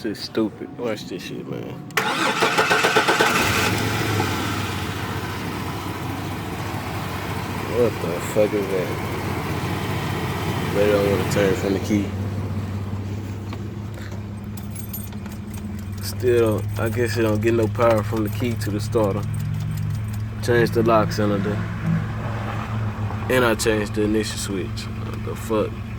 Shit stupid. Watch this shit, man. What the fuck is that? They don't want to turn from the key. Still, I guess it don't get no power from the key to the starter. Change the lock cylinder. And I changed the ignition switch. What the fuck?